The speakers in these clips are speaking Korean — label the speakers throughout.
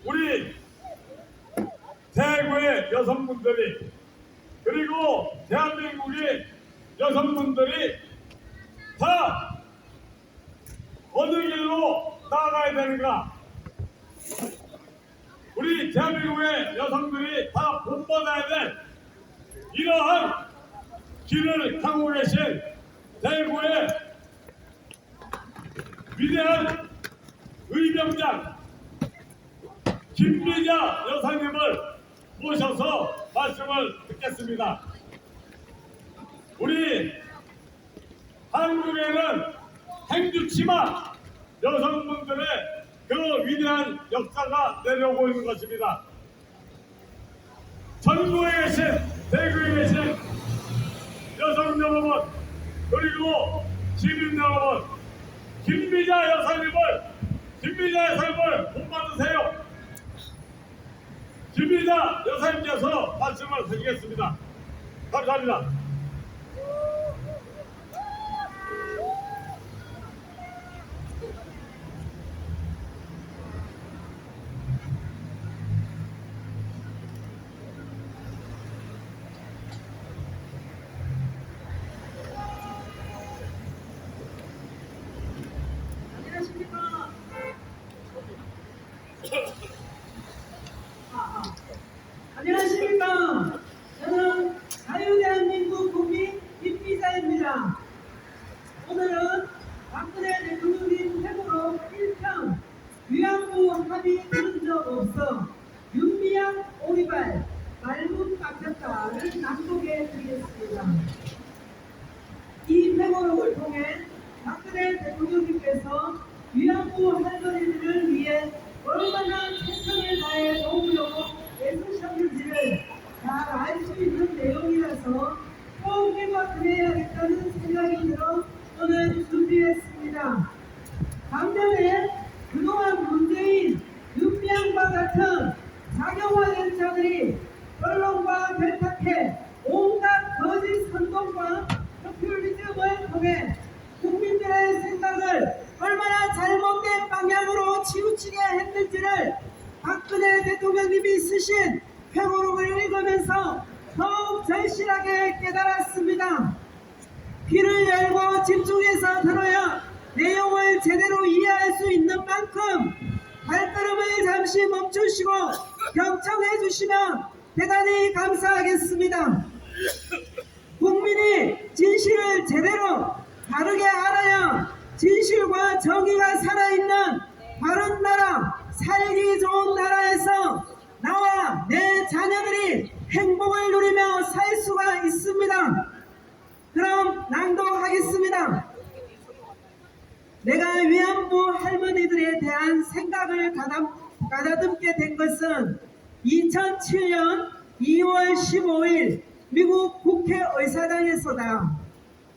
Speaker 1: 우리 대구의 여성분들이 그리고 대한민국의 여성분들이 다 어느 길로 나아가야 되는가? 우리 대한민국의 여성들이 다 본받아야 될 이러한 길을 가고 계신 대구의 위대한 의병장 김미자 여사님을 모셔서 말씀을 듣겠습니다. 우리 한국에는 행주치마 여성분들의 그 위대한 역사가 내려오고 있는 것입니다. 전국에 계신 대구에 계신 여성 여러분 그리고 시민 여러분 김미자 여사님을 본받으세요. 김미자 여사님께서 말씀을 드리겠습니다. 감사합니다.
Speaker 2: 안녕하십니까. 저는 자유대한민국 국민 김미자입니다. 오늘은 박근혜 대통령님 회고록 1편 위안부 합의 들은 적 없어 윤미향 오리발 말문 깎였다를 낭독해 드리겠습니다. 이 회고록을 통해 박근혜 대통령님께서 위안부 할머니들을 위해 얼마나 최선을 다해 도우려고 애쓰셨는지를 잘 알 수 있는 내용이라서 꼭 해봐드려야겠다는 생각이 들어 오늘 준비했습니다. 반면에 그동안 문재인, 윤미향과 같은 작용화된 자들이 언론과 결탁해 온갖 거짓 선동과 포퓰리즘을 통해 국민들의 생각을 얼마나 잘못된 방향으로 치우치게 했는지를 박근혜 대통령님이 쓰신 회고록을 읽으면서 더욱 절실하게 깨달았습니다. 귀를 열고 집중해서 들어야 내용을 제대로 이해할 수 있는 만큼 발걸음을 잠시 멈추시고 경청해 주시면 대단히 감사하겠습니다. 국민이 진실을 제대로 바르게 알아야 진실과 정의가 살아있는 바른 나라, 살기 좋은 나라에서 나와 내 자녀들이 행복을 누리며 살 수가 있습니다. 그럼 낭독하겠습니다. 내가 위안부 할머니들에 대한 생각을 가다듬게 된 것은 2007년 2월 15일 미국 국회의사당에서다.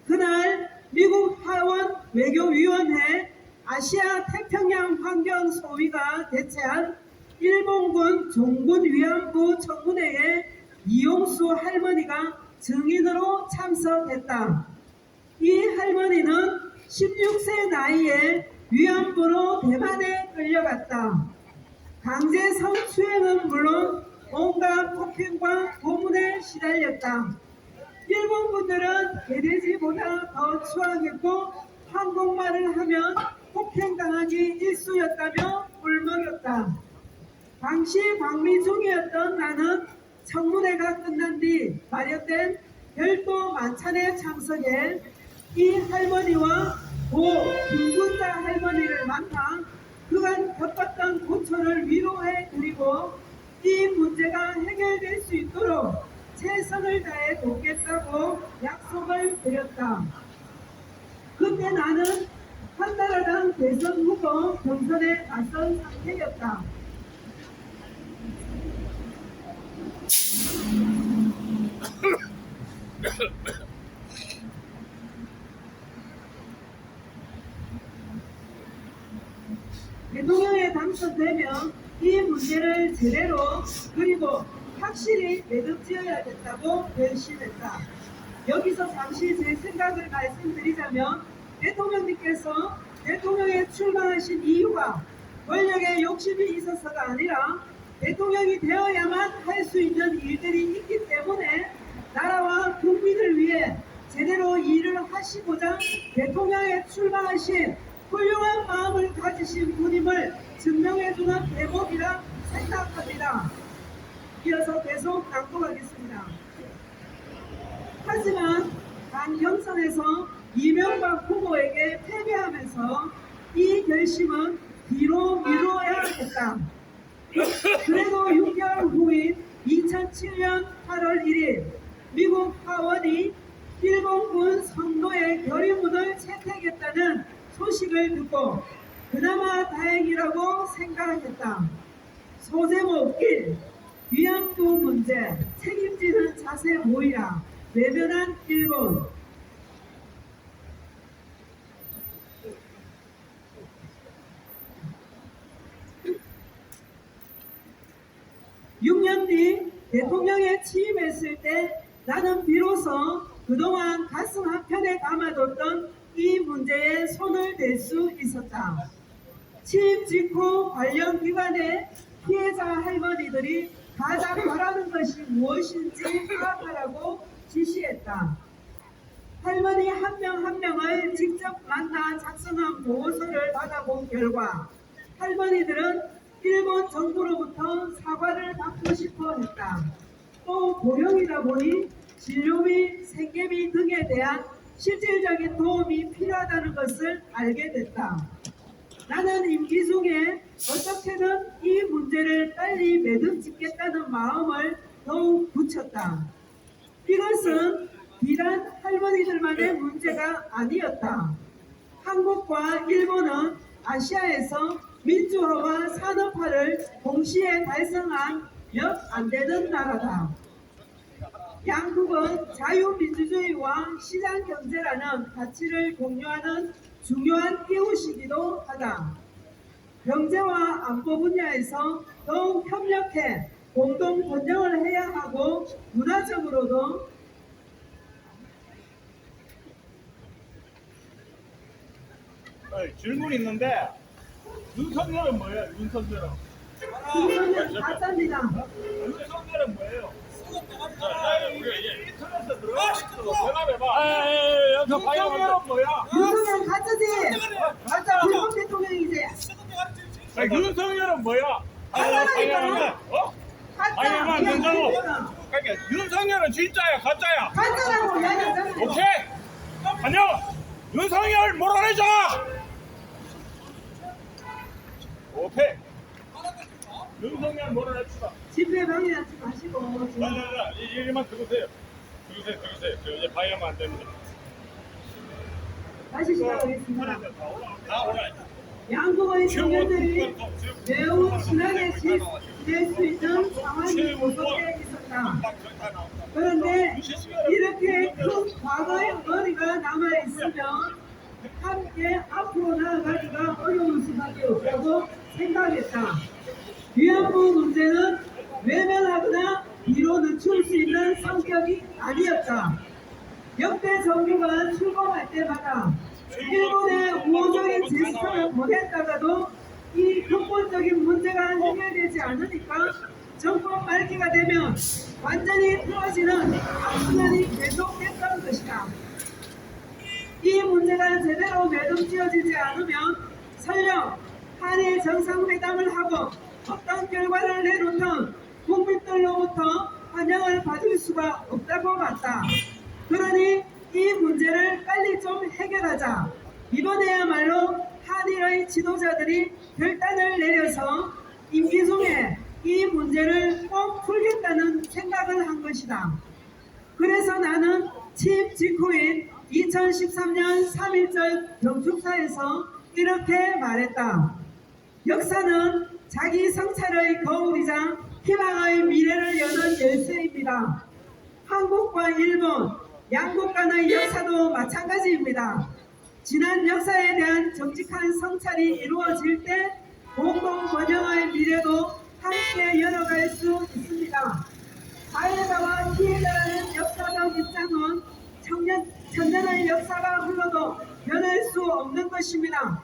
Speaker 2: 그날 미국 하원 외교위원회 아시아 태평양 환경 소위가 개최한 일본군 종군 위안부 청문회에 이용수 할머니가 증인으로 참석했다. 이 할머니는 16세 나이에 위안부로 대만에 끌려갔다. 강제 성추행은 물론 온갖 폭행과 고문에 시달렸다. 일본 분들은 개돼지보다 더 추악했고 한국말을 하면 폭행당하기 일쑤였다며 울먹였다. 당시 방미 중이었던 나는 청문회가 끝난 뒤 마련된 별도 만찬에 참석해 이 할머니와 고 김군자 할머니를 만나 그간 겪었던 고초를 위로해 드리고 이 문제가 해결될 수 있도록 최선을 다해 돕겠다고 약속을 드렸다. 그때 나는 한나라당 대선 후보 경선에 나선 상태였다. 대통령에 당선되면 이 문제를 제대로 그리고 확실히 매듭지어야겠다고 결심했다. 여기서 잠시 제 생각을 말씀드리자면 대통령님께서 대통령에 출마하신 이유가 권력에 욕심이 있어서가 아니라 대통령이 되어야만 할 수 있는 일들이 있기 때문에 나라와 국민을 위해 제대로 일을 하시고자 대통령에 출마하신 훌륭한 마음을 가지신 분임을 증명해주는 대목이라 생각합니다. 이어서 계속 낭독하겠습니다. 하지만 당 경선에서 이명박 후보에게 패배하면서 이 결심은 뒤로 미뤄야겠다. 그래도 6개월 후인 2007년 8월 1일 미국 하원이 일본군 선도의 결의문을 채택했다는 소식을 듣고 그나마 다행이라고 생각했다. 소제목 1. 위안부 문제 책임지는 자세 보이라. 외면한 일본. (6년) 뒤 대통령에 취임했을 때 나는 비로소 그동안 가슴 한편에 담아뒀던 이 문제에 손을 댈 수 있었다. 취임 직후 관련 기관의 피해자 할머니들이 가장 바라는 것이 무엇인지 파악하라고 지시했다. 할머니 한 명 한 명을 직접 만나 작성한 보고서를 받아본 결과 할머니들은 일본 정부로부터 사과를 받고 싶어 했다. 또 고령이다 보니 진료비, 생계비 등에 대한 실질적인 도움이 필요하다는 것을 알게 됐다. 나는 임기 중에 어떻게든 이 문제를 빨리 매듭짓겠다는 마음을 더욱 굳혔다. 이것은 비단 할머니들만의 문제가 아니었다. 한국과 일본은 아시아에서 민주화와 산업화를 동시에 달성한 몇 안 되는 나라다. 양국은 자유민주주의와 시장경제라는 가치를 공유하는 중요한 이웃이기도 하다. 경제와 안보 분야에서 더욱 협력해 공동 번영을 해야 하고 문화적으로도
Speaker 1: 질문 있는데 윤석열은 뭐예요? 윤석열은
Speaker 2: 이거는 가짜입니다.
Speaker 1: 윤석열은 뭐예요? 우리 인터넷에 들어가서 전화해봐. 윤석열은 뭐야?
Speaker 2: 윤석열 가짜지? 가짜 불법 대통령이지?
Speaker 1: 윤석열은 뭐야?
Speaker 2: 가짜라니까.
Speaker 1: 어?
Speaker 2: 가짜.
Speaker 1: 안 된다고. 그러니까 윤석열은 진짜야 가짜야?
Speaker 2: 가짜라고 이야기하잖아요.
Speaker 1: 오케이. 안녕. 윤석열 몰아내자. 오케이. 윤석열 몰아냅시다.
Speaker 2: 집회 방해하지 마시고.
Speaker 1: 자자자 이만 들으세요. 들으세요. 저 이제 방해하면 안 됩니다.
Speaker 2: 다시 시작하겠습니다.
Speaker 1: 다 올라.
Speaker 2: 양국의 청년들이 매우 친하게 지낼 수 있는 상황이 고속되어 있었다. 그런데 이렇게 큰 과거의 머리가 남아있으면 함께 앞으로 나아가기가 어려울 수밖에 없다고 생각했다. 위안부 문제는 외면하거나 뒤로 늦출 수 있는 성격이 아니었다. 역대 정부가 출범할 때마다 일본의 우호적인 제스처를 보냈다가도 이 근본적인 문제가 해결되지 않으니까 정권 말기가 되면 완전히 틀어지는 악순환이 계속됐던 것이다. 이 문제가 제대로 매듭지어지지 않으면 설령 한일 정상회담을 하고 어떤 결과를 내놓든 국민들로부터 환영을 받을 수가 없다고 봤다. 그러니 이 문제를 빨리 좀 해결하자. 이번에야말로 한일의 지도자들이 결단을 내려서 임기 중에 이 문제를 꼭 풀겠다는 생각을 한 것이다. 그래서 나는 취임 직후인 2013년 3.1절 경축사에서 이렇게 말했다. 역사는 자기 성찰의 거울이자 희망의 미래를 여는 열쇠입니다. 한국과 일본, 양국 간의 역사도 마찬가지입니다. 지난 역사에 대한 정직한 성찰이 이루어질 때 공동 번영의 미래도 함께 열어갈 수 있습니다. 가해자와 피해자라는 역사적 입장은 천년의 역사가 흘러도 변할 수 없는 것입니다.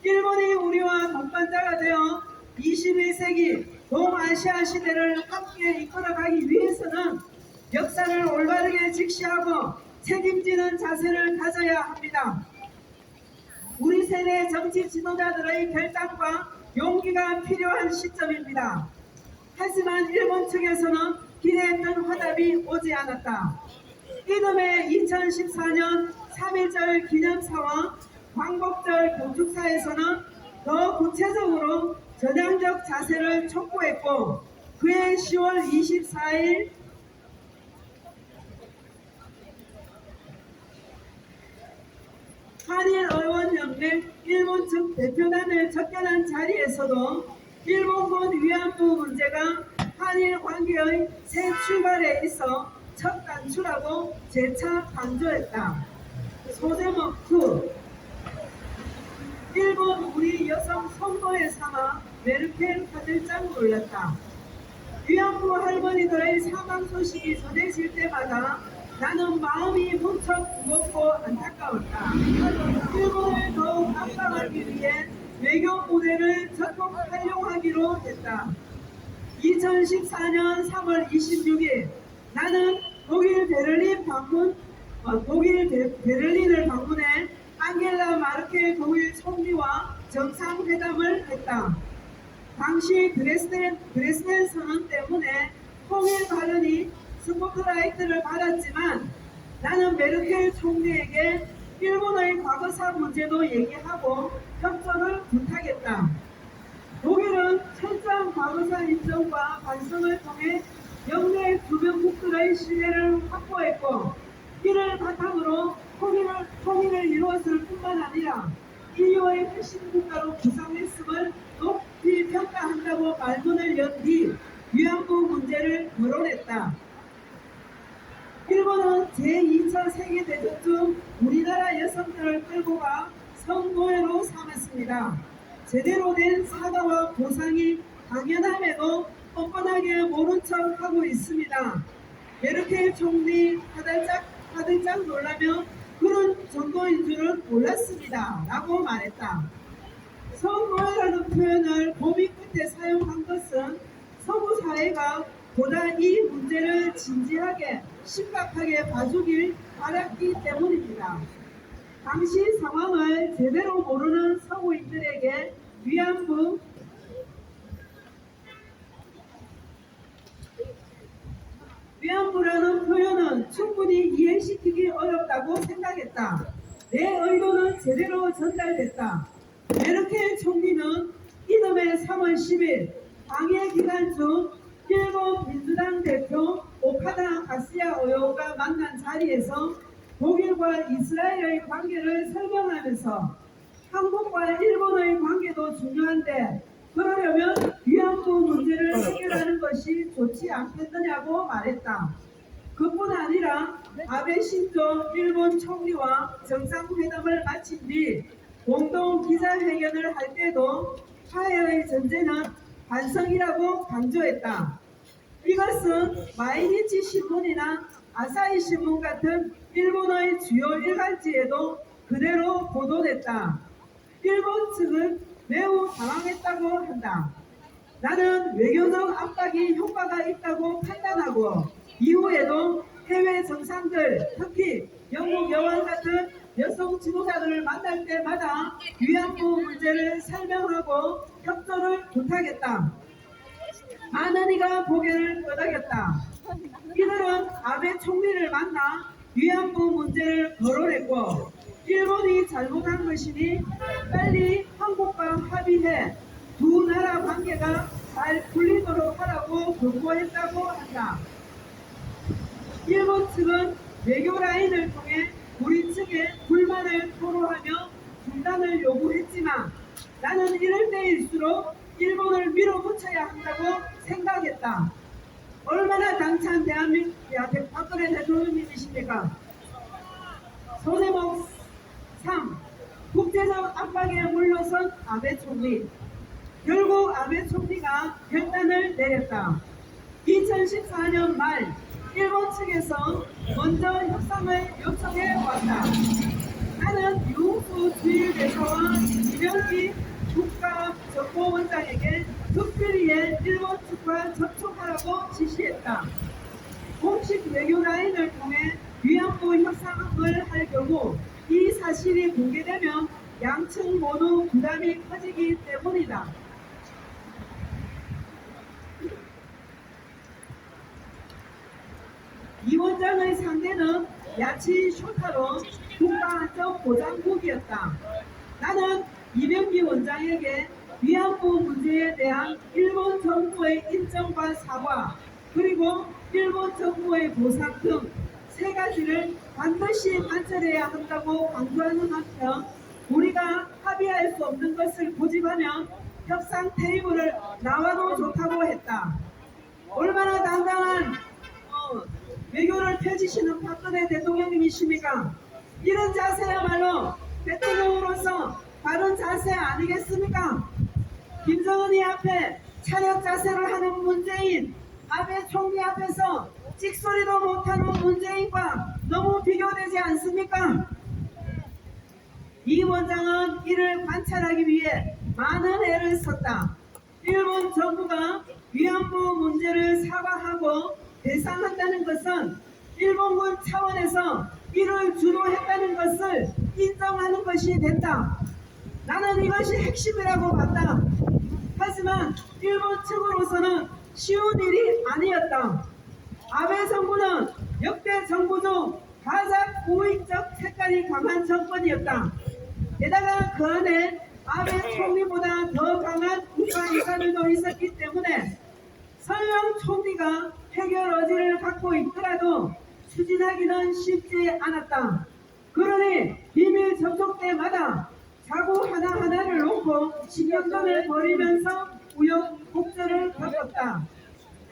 Speaker 2: 일본이 우리와 동반자 국가가 되어 21세기 동아시아 시대를 함께 이끌어가기 위해서는 역사를 올바르게 직시하고 책임지는 자세를 가져야 합니다. 우리 세대 정치 지도자들의 결단과 용기가 필요한 시점입니다. 하지만 일본 측에서는 기대했던 화답이 오지 않았다. 이듬해 2014년 3.1절 기념사와 광복절 경축사에서는 더 구체적으로 전향적 자세를 촉구했고, 그해 10월 24일 한일의원연맹 일본 측 대표단을 접견한 자리에서도 일본군 위안부 문제가 한일 관계의 새 출발에 있어 첫 단추라고 재차 강조했다. 소제목 2. 일본 우리 여성 선거에 삼아 메르켈 화들짝 놀랐다. 위안부 할머니들의 사망 소식이 전해질 때마다 나는 마음이 무척 무겁고 안타까웠다. 일본을 더욱 압박하기 위해 외교 무대를 적극 활용하기로 했다. 2014년 3월 26일 나는 독일 베를린을 방문해 앙겔라 마르켈 독일 총리와 정상회담을 했다. 당시 드레스덴 선언 때문에 통일 발언이 스포트라이트를 받았지만 나는 메르켈 총리에게 일본의 과거사 문제도 얘기하고 협조를 부탁했다. 독일은 철저한 과거사 인정과 반성을 통해 영내 주변국들의 신뢰를 확보했고, 이를 바탕으로 통일을 이루었을 뿐만 아니라 EU의 핵심 국가로 구성했음을 높이 평가한다고 말문을 연 뒤 위안부 문제를 거론했다. 일본은 제2차 세계대전 중 우리나라 여성들을 끌고 가 성노예로 삼았습니다. 제대로 된 사과와 보상이 당연함에도 뻔뻔하게 모른 척 하고 있습니다. 메르켈 총리 화들짝 놀라며 그런 정도인 줄은 몰랐습니다. 라고 말했다. 성노예라는 표현을 고민 끝에 사용한 것은 서구 사회가 보다 이 문제를 진지하게 심각하게 봐주길 바랐기 때문입니다. 당시 상황을 제대로 모르는 서구인들에게 위안부라는 표현은 충분히 이해시키기 어렵다고 생각했다. 내 의도는 제대로 전달됐다. 메르켈 총리는 이듬해 3월 10일 방해 기간 중 일본 민주당 대표 오카다 가시야 의원과 만난 자리에서 독일과 이스라엘의 관계를 설명하면서 한국과 일본의 관계도 중요한데 그러려면 위안부 문제를 해결하는 것이 좋지 않겠느냐고 말했다. 그뿐 아니라 아베 신조 일본 총리와 정상회담을 마친 뒤 공동 기자회견을 할 때도 화해의 전제는 반성이라고 강조했다. 이것은 마이니치 신문이나 아사히 신문 같은 일본의 주요 일간지에도 그대로 보도됐다. 일본 측은 매우 당황했다고 한다. 나는 외교적 압박이 효과가 있다고 판단하고 이후에도 해외 정상들, 특히 영국 여왕 같은 여성 지도자들을 만날 때마다 위안부 문제를 설명하고 협조를 부탁했다. 많은 이가 고개를 끄덕였다. 이들은 아베 총리를 만나 위안부 문제를 거론했고 일본이 잘못한 것이니 빨리 한국과 합의해 두 나라 관계가 잘 풀리도록 하라고 권고했다고 한다. 일본 측은 외교 라인을 통해 우리 측에 불만을 토로하며 중단을 요구했지만 나는 이럴 때일수록 일본을 밀어붙여야 한다고 생각했다. 얼마나 당찬 대한민국 박근혜 대통령님이십니까? 소제목 3. 국제적 압박에 물러선 아베 총리. 결국 아베 총리가 결단을 내렸다. 2014년 말 일본 측에서 먼저 협상을 요청해 왔다. 나는 유후 주일 대사와 이명기 국가 고 원장에게 특별히에 일본 측과 접촉하라고 지시했다. 공식 외교 라인을 통해 위안부 협상을 할 경우 이 사실이 공개되면 양측 모두 부담이 커지기 때문이다. 이 원장의 상대는 야치 쇼타로 국가안전보장국이었다. 나는 이병기 원장에게 위안부 문제에 대한 일본 정부의 인정과 사과, 그리고 일본 정부의 보상 등 세 가지를 반드시 관철해야 한다고 강조하는 한편, 우리가 합의할 수 없는 것을 고집하면 협상 테이블을 나와도 좋다고 했다. 얼마나 당당한 외교를 펼치시는 박근혜 대통령님이십니까? 이런 자세야말로 대통령으로서 바른 자세 아니겠습니까? 김정은이 앞에 차렷 자세를 하는 문재인, 아베 총리 앞에서 찍소리도 못하는 문재인과 너무 비교되지 않습니까? 이 원장은 이를 관찰하기 위해 많은 애를 썼다. 일본 정부가 위안부 문제를 사과하고 배상한다는 것은 일본군 차원에서 이를 주도했다는 것을 인정하는 것이 됐다. 나는 이것이 핵심이라고 봤다. 하지만 일본 측으로서는 쉬운 일이 아니었다. 아베 정부는 역대 정부 중 가장 우익적 색깔이 강한 정권이었다. 게다가 그 안에 아베 총리보다 더 강한 국가인사들도 있었기 때문에 설령 총리가 해결 의지를 갖고 있더라도 추진하기는 쉽지 않았다. 그러니 비밀 접촉 때마다 자구 하나하나를 놓고 신경전을 벌이면서 우여곡절을 겪었다.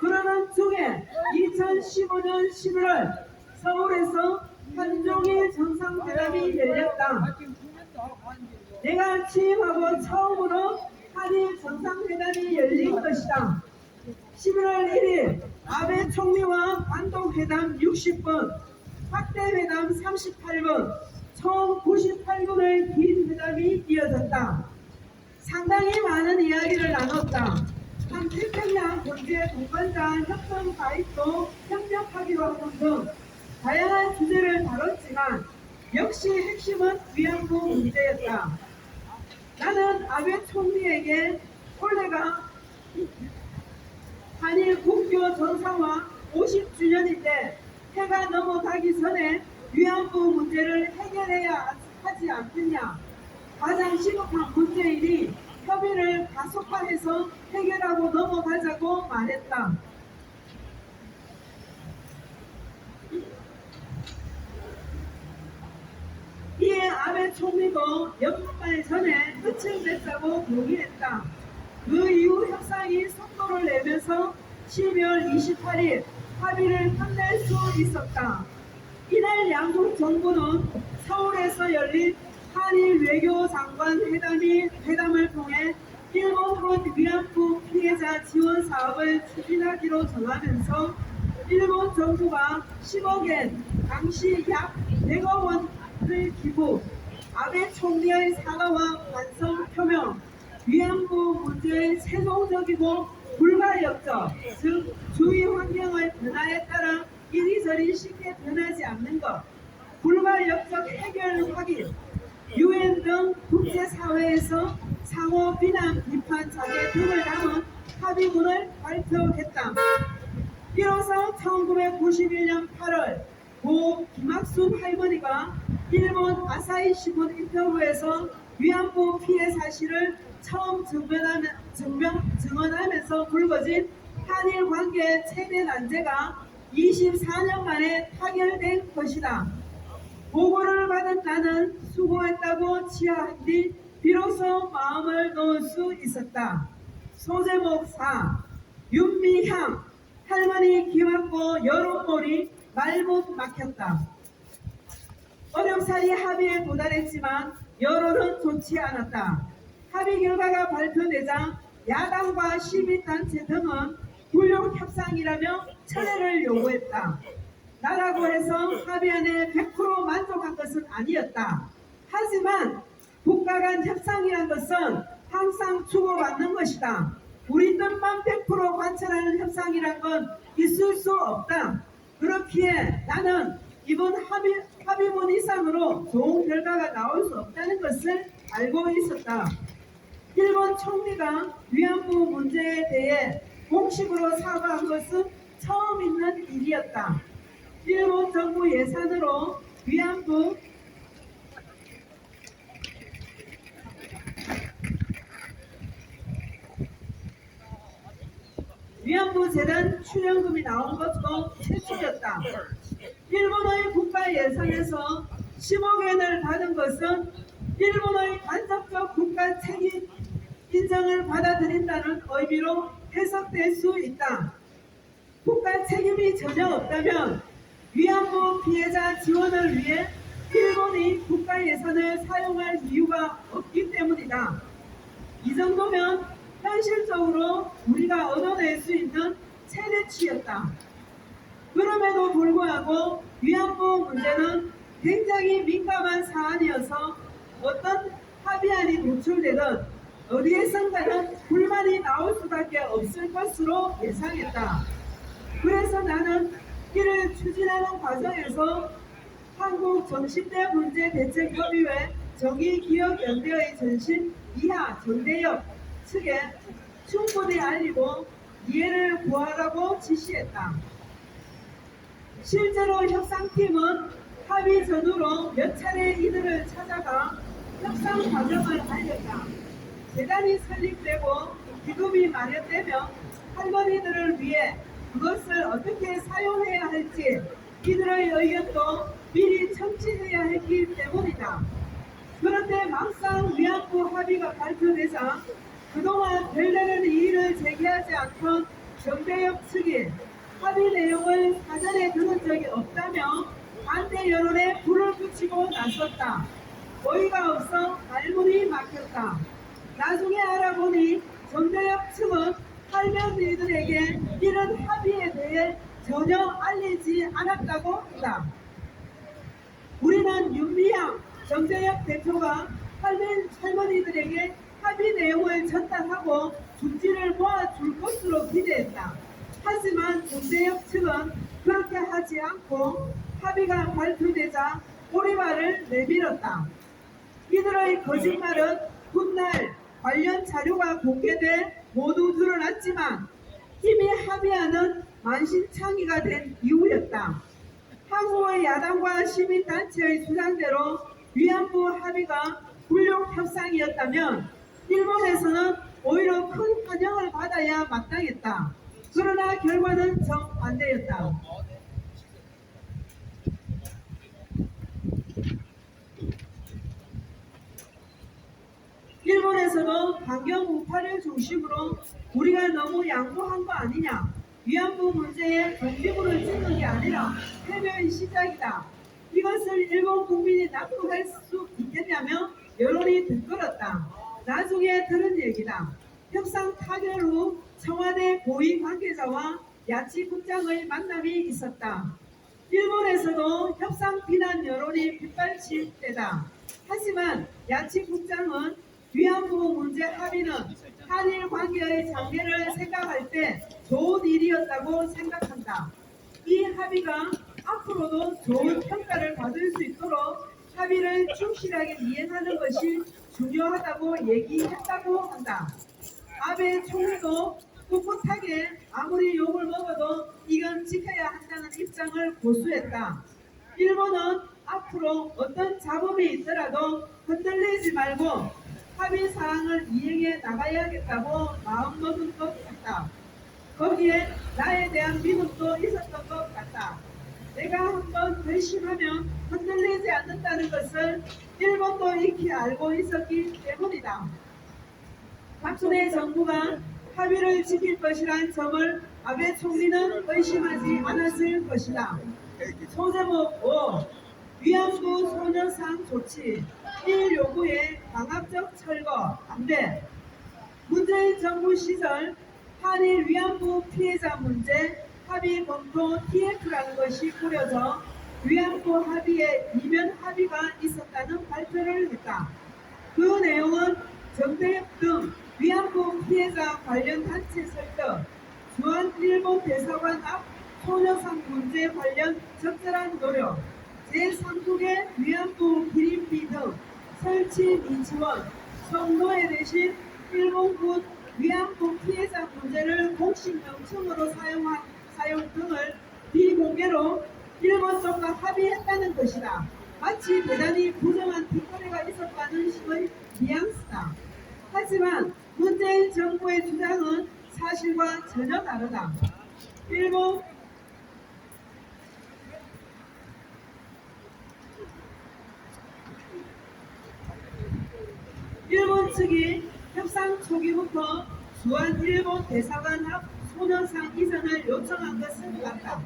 Speaker 2: 그러는 중에 2015년 11월 서울에서 한종일 정상회담이 열렸다. 내가 취임하고 처음으로 한일 정상회담이 열린 것이다. 11월 1일 아베 총리와 단독회담 60분, 확대회담 38분, 총 98분의 긴 회담이 이어졌다. 상당히 많은 이야기를 나눴다. 태평양 경제 동반자 협정 가입도 협력하기로 하는 등 다양한 주제를 다뤘지만 역시 핵심은 위안부 문제였다. 나는 아베 총리에게 올해가 한일 국교 정상화 50주년인데 해가 넘어가기 전에 위안부 문제를 해결해야 하지 않겠냐. 가장 시급한 문제이니 협의를 가속화해서 해결하고 넘어가자고 말했다. 이에 아베 총리도 연말 전에 끝을 맺자고 동의했다. 그 이후 협상이 속도를 내면서 12월 28일 합의를 끝낼 수 있었다. 이날 양국 정부는 서울에서 열린 한일 외교장관 회담을 통해 일본군 위안부 피해자 지원 사업을 추진하기로 정하면서 일본 정부가 10억엔 당시 약 100억 원을 기부, 아베 총리의 사과와 반성 표명, 위안부 문제의 세속적이고 불가역적, 즉 주위 환경의 변화에 따라 이리저리 쉽게 변하지 않는 것, 불가역적 해결 확인, UN 등 국제사회에서 상호 비난, 비판, 자제 등을 담은 합의문을 발표했다. 이로써 1991년 8월 고 김학순 할머니가 일본 아사히 신문 인터뷰에서 위안부 피해 사실을 처음 증언하면서 불거진 한일 관계의 최대 난제가 24년 만에 타결된 것이다. 보고를 받은 나는 수고했다고 치하한 뒤 비로소 마음을 놓을 수 있었다. 소제목 4. 윤미향 할머니 기맞고 여론몰이 말못 막혔다. 어렵사리 합의에 도달했지만 여론은 좋지 않았다. 합의 결과가 발표되자 야당과 시민단체 등은 굴욕 협상이라며 철회를 요구했다. 나라고 해서 합의안에 100% 만족한 것은 아니었다. 하지만 국가 간 협상이란 것은 항상 주고받는 것이다. 우리 뜻만 100% 관철하는 협상이란 건 있을 수 없다. 그렇기에 나는 이번 합의문 이상으로 좋은 결과가 나올 수 없다는 것을 알고 있었다. 일본 총리가 위안부 문제에 대해 공식으로 사과한 것은 처음 있는 일이었다. 일본 정부 예산으로 위안부 재단 출연금이 나온 것도 최초였다. 일본의 국가 예산에서 10억 엔을 받은 것은 일본의 간접적 국가 책임 인정을 받아들인다는 의미로 해석될 수 있다. 국가 책임이 전혀 없다면 위안부 피해자 지원을 위해 일본이 국가 예산을 사용할 이유가 없기 때문이다. 이 정도면 현실적으로 우리가 얻어낼 수 있는 최대치였다. 그럼에도 불구하고 위안부 문제는 굉장히 민감한 사안이어서 어떤 합의안이 도출되든 어디에선가는 불만이 나올 수밖에 없을 것으로 예상했다. 그래서 나는 이를 추진하는 과정에서 한국정신대문제대책협의회 정의기억연대의 전신 이하 정대협 측에 충분히 알리고 이해를 구하라고 지시했다. 실제로 협상팀은 합의 전후로 몇 차례 이들을 찾아가 협상 과정을 알렸다. 재단이 설립되고 기금이 마련되면 할머니들을 위해 그것을 어떻게 사용해야 할지 이들의 의견도 미리 청취해야 했기 때문이다. 그런데 막상 위안부 합의가 발표되자 그동안 별다른 이의를 제기하지 않던 정대협 측이 합의 내용을 사전에 들은 적이 없다며 반대 여론에 불을 붙이고 나섰다. 어이가 없어 말문이 막혔다. 나중에 알아보니 정대협 측은 할머니들에게 이런 합의에 대해 전혀 알리지 않았다고 한다. 우리는 윤미향 정대협 대표가 할머니들에게 합의 내용을 전달하고 중지를 모아줄 것으로 기대했다. 하지만 정대협 측은 그렇게 하지 않고 합의가 발표되자 오리발을 내밀었다. 이들의 거짓말은 훗날 관련 자료가 공개돼 모두 드러났지만 이미 합의안은 만신창이가 된 이유였다. 한국의 야당과 시민단체의 주장대로 위안부 합의가 굴욕 협상이었다면 일본에서는 오히려 큰 환영을 받아야 마땅했다. 그러나 결과는 정반대였다. 일본에서도 강경 우파를 중심으로 우리가 너무 양보한 거 아니냐, 위안부 문제에 정비물을 찍는 게 아니라 패배의 시작이다. 이것을 일본 국민이 납득할 수 있겠냐며 여론이 들끓었다. 나중에 들은 얘기다. 협상 타결 후 청와대 고위 관계자와 야치국장의 만남이 있었다. 일본에서도 협상 비난 여론이 빗발칠 때다. 하지만 야치국장은 위안부 문제 합의는 한일 관계의 장래를 생각할 때 좋은 일이었다고 생각한다. 이 합의가 앞으로도 좋은 평가를 받을 수 있도록 합의를 충실하게 이행하는 것이 중요하다고 얘기했다고 한다. 아베 총리도 꿋꿋하게 아무리 욕을 먹어도 이건 지켜야 한다는 입장을 고수했다. 일본은 앞으로 어떤 잡음이 있더라도 흔들리지 말고 합의 사항을 이행해 나가야겠다고 마음먹은 것 같다. 거기에 나에 대한 믿음도 있었던 것 같다. 내가 한번 결심하면 흔들리지 않는다는 것을 일본도 익히 알고 있었기 때문이다. 박근혜 정부가 합의를 지킬 것이란 점을 아베 총리는 의심하지 않았을 것이다. 소제목 5. 위안부 소녀상 조치 1 요구의 강압적 철거 반대. 문재인 정부 시절 한일 위안부 피해자 문제 합의 검토 TF라는 것이 꾸려져 위안부 합의에 이면 합의가 있었다는 발표를 했다. 그 내용은 정대협 등 위안부 피해자 관련 단체 설득, 주한 일본 대사관 앞 소녀상 문제 관련 적절한 노력, 제3국의 위안부 기림비 등 설치 미 지원, 성노예 대신 일본군 위안부 피해자 문제를 공식 명칭으로 사용 등을 비공개로 일본 쪽과 합의했다는 것이다. 마치 대단히 부정한 뒷거래가 있었다는 식의 뉘앙스다. 하지만 문재인 정부의 주장은 사실과 전혀 다르다. 일본 측이 협상 초기부터 주한 일본 대사관 앞 소녀상 이전을 요청한 것은 맞다.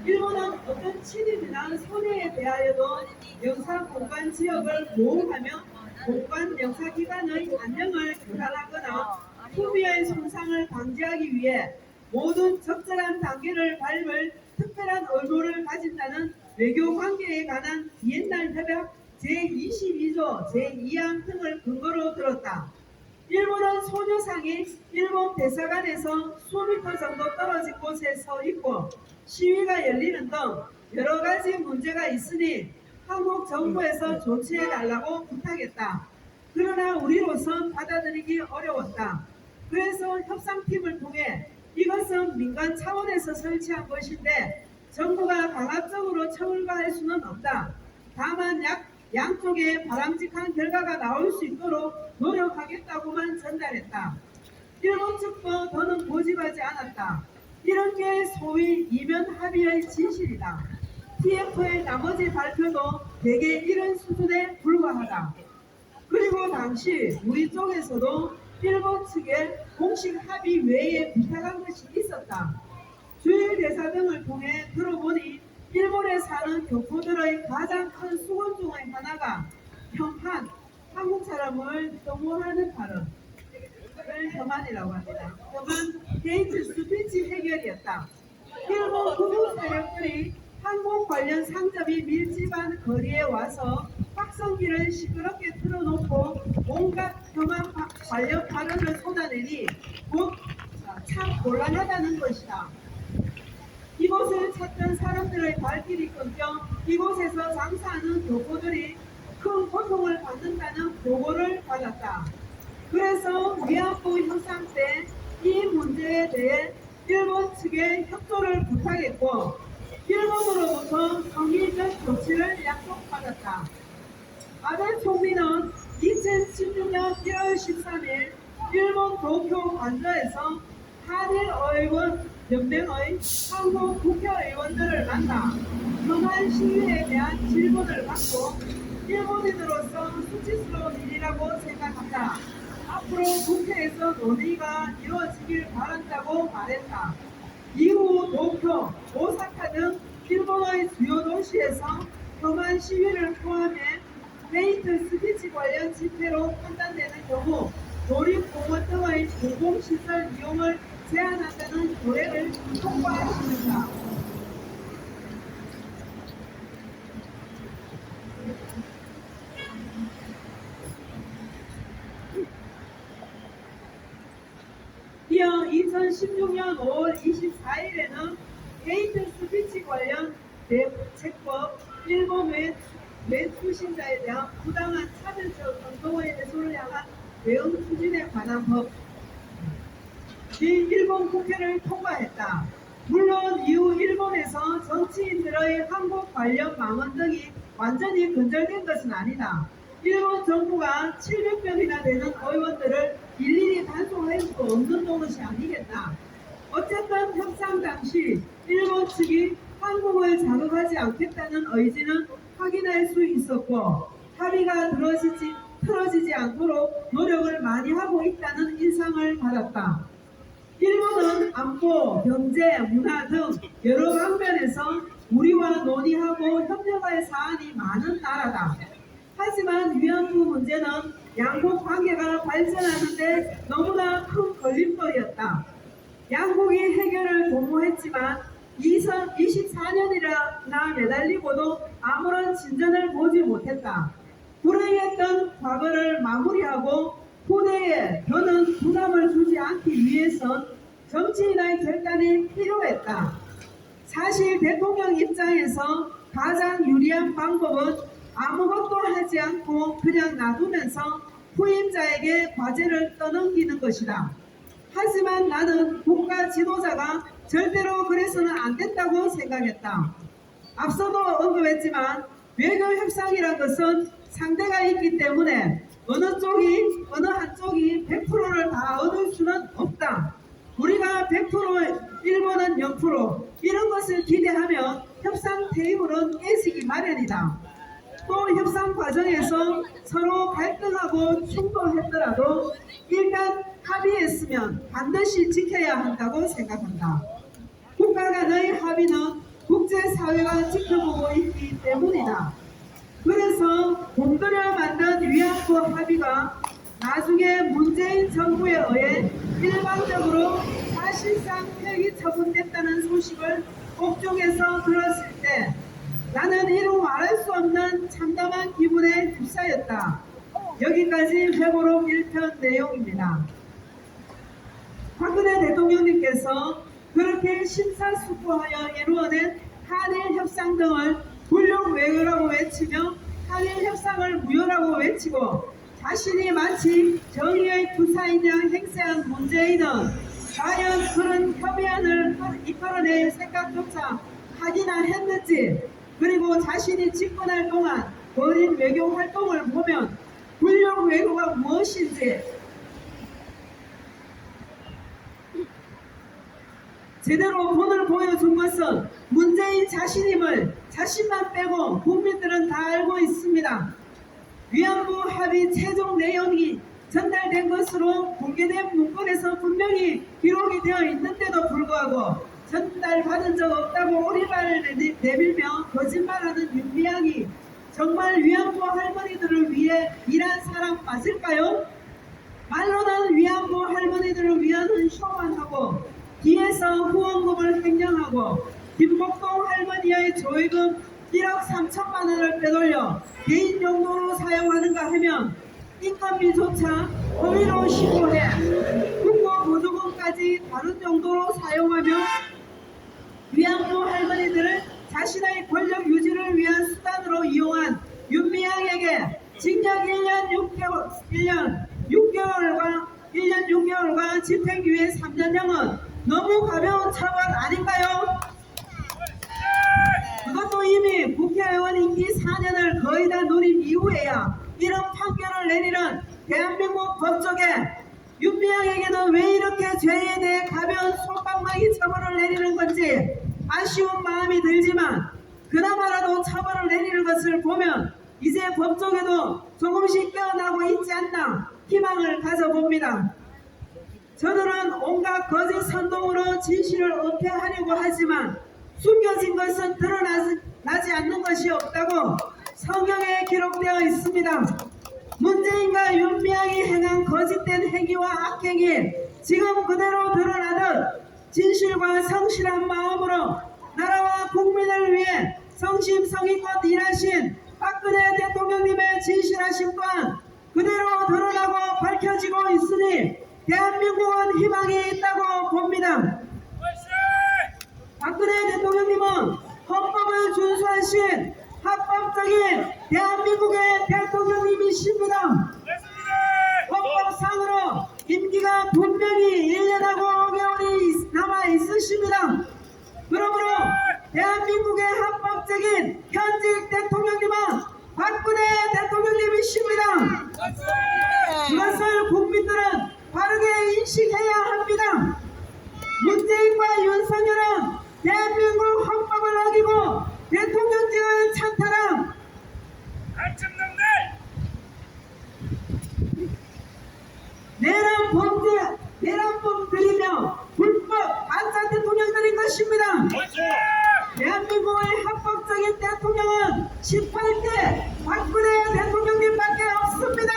Speaker 2: 일본은 어떤 침입이나 손해에 대하여도 영사 공간 지역을 보호하며 공간 영사기관의 안녕을 교란하거나 후미의 손상을 방지하기 위해 모든 적절한 단계를 밟을 특별한 의무를 가진다는 외교관계에 관한 비엔날 협약 제22조 제2항 등을 근거로 들었다. 일본은 소녀상이 일본 대사관에서 수미터 정도 떨어진 곳에 서 있고 시위가 열리는 등 여러 가지 문제가 있으니 한국 정부에서 조치해달라고 부탁했다. 그러나 우리로선 받아들이기 어려웠다. 그래서 협상팀을 통해 이것은 민간 차원에서 설치한 것인데 정부가 강압적으로 처벌할 수는 없다. 다만 양쪽에 바람직한 결과가 나올 수 있도록 노력하겠다고만 전달했다. 일본 측도 더는 고집하지 않았다. 이런 게 소위 이면 합의의 진실이다. TF의 나머지 발표도 대개 이런 수준에 불과하다. 그리고 당시 우리 쪽에서도 일본 측에 공식 합의 외에 부탁한 것이 있었다. 주일 대사 등을 통해 들어보니 일본에 사는 교포들의 가장 큰 수건 중의 하나가 평판, 한국 사람을 동원하는 발언을 혐한이라고 합니다. 혐한 데이트 스피치 해결이었다. 일본 극우 세력들이 한국 관련 상점이 밀집한 거리에 와서 확성기를 시끄럽게 틀어놓고 온갖 혐한 관련 발언을 쏟아내니 곧 참 곤란하다는 것이다. 이곳을 찾던 사람들의 발길이 끊겨 이곳에서 장사하는 교포들이 큰 고통을 받는다는 보고를 받았다. 그래서 위안부 협상 때 이 문제에 대해 일본 측에 협조를 부탁했고 일본으로부터 성의적 조치를 약속받았다. 아베 총리는 2016년 1월 13일 일본 도쿄 관저에서 한일 의원 연맹의 한국 국회의원들을 만나 혐한 시위에 대한 질문을 받고 일본인으로서 수치스러운 일이라고 생각한다. 앞으로 국회에서 논의가 이루어지길 바란다고 말했다. 이후 도쿄, 오사카 등 일본의 주요 도시에서 혐한 시위를 포함해 헤이트 스피치 관련 집회로 판단되는 경우 조립공원 등의 공공시설 이용을 제한한다는 조례를 통과했습니다. 이어 2016년 5월 24일에는 헤이트 스피치 관련 대책법 일본 외출신자에 대한 부당한 차별적 행동의 해소를 향한 대응 추진에 관한 법 일본 국회를 통과했다. 물론 이후 일본에서 정치인들의 한국 관련 망언 등이 완전히 근절된 것은 아니다. 일본 정부가 700명이나 되는 의원들을 일일이 단속할 수 없는 노릇이 아니겠다. 어쨌든 협상 당시 일본 측이 한국을 자극하지 않겠다는 의지는 확인할 수 있었고 합의가 틀어지지 않도록 노력을 많이 하고 있다는 인상을 받았다. 일본은 안보, 경제, 문화 등 여러 방면에서 우리와 논의하고 협력할 사안이 많은 나라다. 하지만 위안부 문제는 양국 관계가 발전하는 데 너무나 큰 걸림돌이었다. 양국이 해결을 도모했지만 24년이나 매달리고도 아무런 진전을 보지 못했다. 불행했던 과거를 마무리하고 후대에 더는 부담을 주지 않기 위해선 정치인의 결단이 필요했다. 사실 대통령 입장에서 가장 유리한 방법은 아무것도 하지 않고 그냥 놔두면서 후임자에게 과제를 떠넘기는 것이다. 하지만 나는 국가 지도자가 절대로 그래서는 안 된다고 생각했다. 앞서도 언급했지만 외교 협상이란 것은 상대가 있기 때문에 어느 한쪽이 100%를 다 얻을 수는 없다. 우리가 100%, 일본은 0% 이런 것을 기대하면 협상 테이블은 깨지기 마련이다. 또 협상 과정에서 서로 갈등하고 충돌했더라도 일단 합의했으면 반드시 지켜야 한다고 생각한다. 국가 간의 합의는 국제사회가 지켜보고 있기 때문이다. 그래서 공들여 만든 위안부 합의가 나중에 문재인 정부에 의해 일방적으로 사실상 폐기 처분됐다는 소식을 옥중에서 들었을 때 나는 이루 말할 수 없는 참담한 기분에 휩싸였다. 여기까지 회고록 1편 내용입니다. 박근혜 대통령님께서 그렇게 심사숙고하여 이루어낸 한일 협상 등을 불력 외교라고 외치며 한일 협상을 무효라고 외치고 자신이 마치 정의의 투사인 양 행세한 문재인은 과연 그런 협의안을 이끌어낼 생각조차 하기나 했는지, 그리고 자신이 집권할 동안 벌인 외교 활동을 보면 불력 외교가 무엇인지 제대로 본을 보여준 것은 문재인 자신임을 자신만 빼고 국민들은 다 알고 있습니다. 위안부 합의 최종 내용이 전달된 것으로 공개된 문건에서 분명히 기록이 되어 있는데도 불구하고 전달받은 적 없다고 오리발을 내밀며 거짓말하는 윤미향이 정말 위안부 할머니들을 위해 일한 사람 맞을까요? 말로는 위안부 할머니들을 위하는 쇼만 하고 뒤에서 후원금을 횡령하고 김복동 할머니의 조의금 1억 3천만 원을 빼돌려 개인 용도로 사용하는가 하면 인건비조차 허위로 신고해 국고 보조금까지 다른 용도로 사용하며 위안부 할머니들을 자신의 권력 유지를 위한 수단으로 이용한 윤미향에게 징역 1년 6개월과 집행유예 3년형은 너무 가벼운 처벌 아닌가요? 그것도 이미 국회의원 임기 4년을 거의 다 누린 이후에야 이런 판결을 내리는 대한민국 법조계, 윤미향에게는 왜 이렇게 죄에 대해 가벼운 솜방망이 처벌을 내리는 건지 아쉬운 마음이 들지만 그나마라도 처벌을 내리는 것을 보면 이제 법조계도 조금씩 깨어나고 있지 않나 희망을 가져봅니다. 저들은 온갖 거짓 선동으로 진실을 은폐하려고 하지만 숨겨진 것은 드러나지 않는 것이 없다고 성경에 기록되어 있습니다. 문재인과 윤미향이 행한 거짓된 행위와 악행이 지금 그대로 드러나듯 진실과 성실한 마음으로 나라와 국민을 위해 성심성의껏 일하신 박근혜 대통령님의 진실하심 또한 그대로 드러나고 밝혀지고 있으니 대한민국은 희망이 있다고 봅니다. 박근혜 대통령님은 헌법을 준수하신 합법적인 대한민국의 대통령님이십니다. 헌법상으로 임기가 분명히 1년하고 5개월이 남아 있으십니다. 그러므로 대한민국의 합법적인 현직 대통령님은 박근혜 대통령님이십니다. 그것을 국민들은 바르게 인식해야 합니다. 문재인과 윤석열은 대한민국 헌법을 어기고 대통령직을 찬탈한 내란범 들이며 불법 가짜 대통령들인 것입니다. 대한민국의 합법적인 대통령은 18대 박근혜 대통령님밖에 없습니다.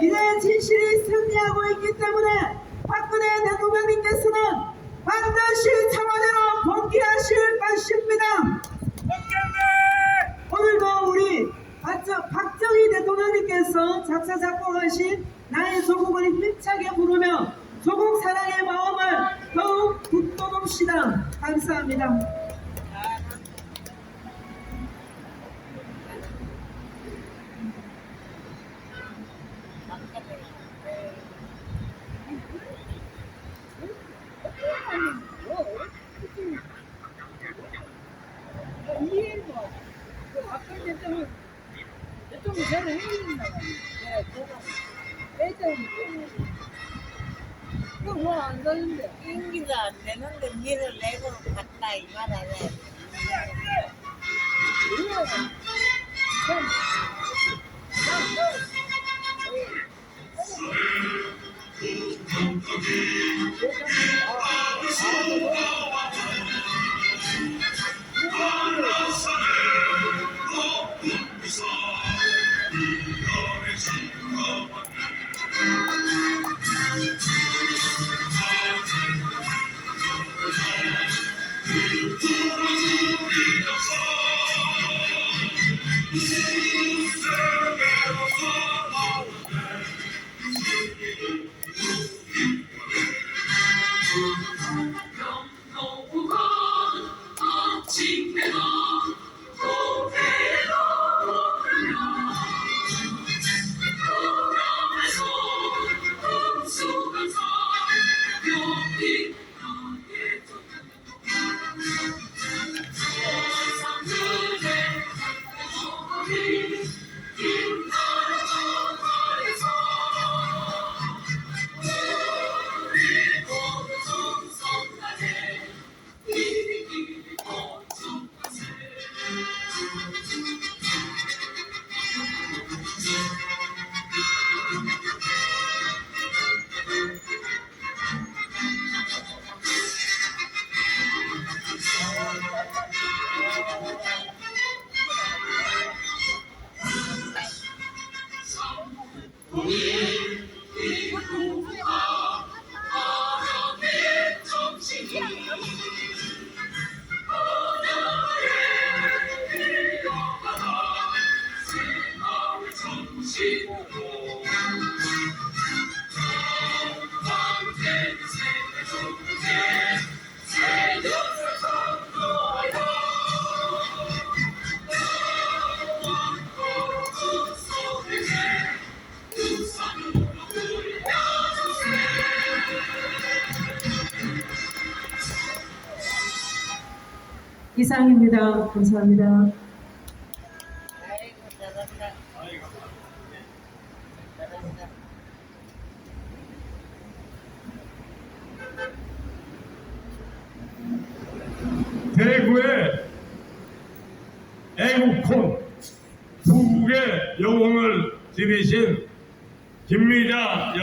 Speaker 2: 이제 진실이 승리하고 있기 때문에 박근혜 대통령님께서는 반드시 청와대로 복귀하실 것입니다. 오늘도 우리 박정희 대통령 하나님께서 작사 작곡하신 나의 조국을 힘차게 부르며 조국 사랑의 마음을 더욱 북돋웁시다. 감사합니다.
Speaker 3: 뭐안 되는데 인기가 안 되는데 니를 내고 갔다 이 말 아니야.
Speaker 2: 이상입니다. 감사합니다.
Speaker 3: 아이고 잘한다. 잘한다.
Speaker 1: 대구의 애국콘 부국의 영웅을 지니신 김미자